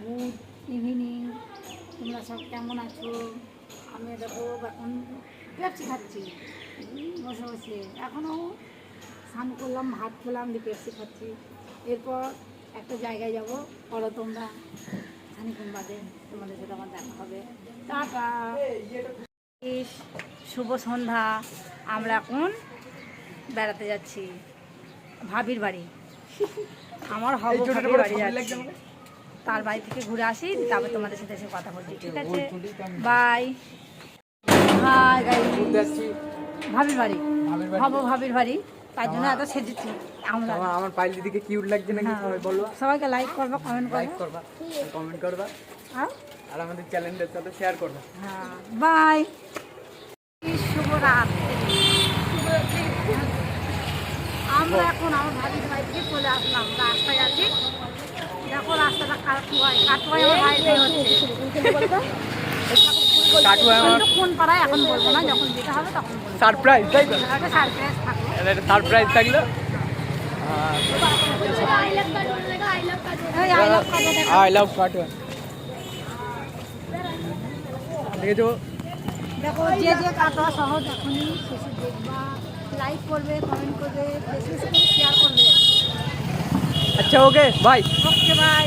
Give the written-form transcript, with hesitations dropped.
Good evening, তোমরা সব কেমন আছো? আমি দেখো এখন পেপসি খাচ্ছি বসে বসে। এখনও স্নান করলাম, ভাত খেলাম, দিয়ে পেপসি খাচ্ছি। এরপর একটা জায়গায় যাব, বলো তোমরা, খানিক্ষণ বাদে তোমাদের সাথে আমার দেখা হবে। টাটা, শুভ সন্ধ্যা। আমরা এখন বেড়াতে যাচ্ছি ভাবির বাড়ি। আমার হব ভাবির বাড়ি যাচ্ছি, তার বাড়ি থেকে ঘুরে আসি, তারপর তোমাদের সাথে এসে কথা বলছি। ঠিক আছে, বাই। হাই গাইস, ভাবির বাড়ি হব, ভাবির বাড়ি, তার জন্য এত সেজেছি আমরা। আমার পাইল দিদিকে কিউট লাগছে নাকি সবাই বলবা। সবাইকে লাইক করবা, কমেন্ট করবা, কমেন্ট করবা, আর আমাদের চ্যানেলের সাথে শেয়ার করবা। হ্যাঁ, বাই। শুভ রাত। আমরা এখন আমার ভাবির বাড়ি থেকে চলে আসলাম, রাস্তায় আছি। দেখো রাস্তাটা কাটুয়ায় আমার বাড়িতে হচ্ছে। কোন পাড়ায় এখন বলবো না, যখন যেটা হবে তখন বলবো। সারপ্রাইজ, তাই তো? সারপ্রাইজ থাকলো, সারপ্রাইজ থাকলো। আই লাভ কাটুয়া। দেখেছো? দেখো, যে যে কাটোয়া সহজ এখনই শেষে দেখবা, লাইক করবে, কমেন্ট করবে, বেশি বেশি করে শেয়ার করবে। আচ্ছা, ওকে বাই। Okay bye.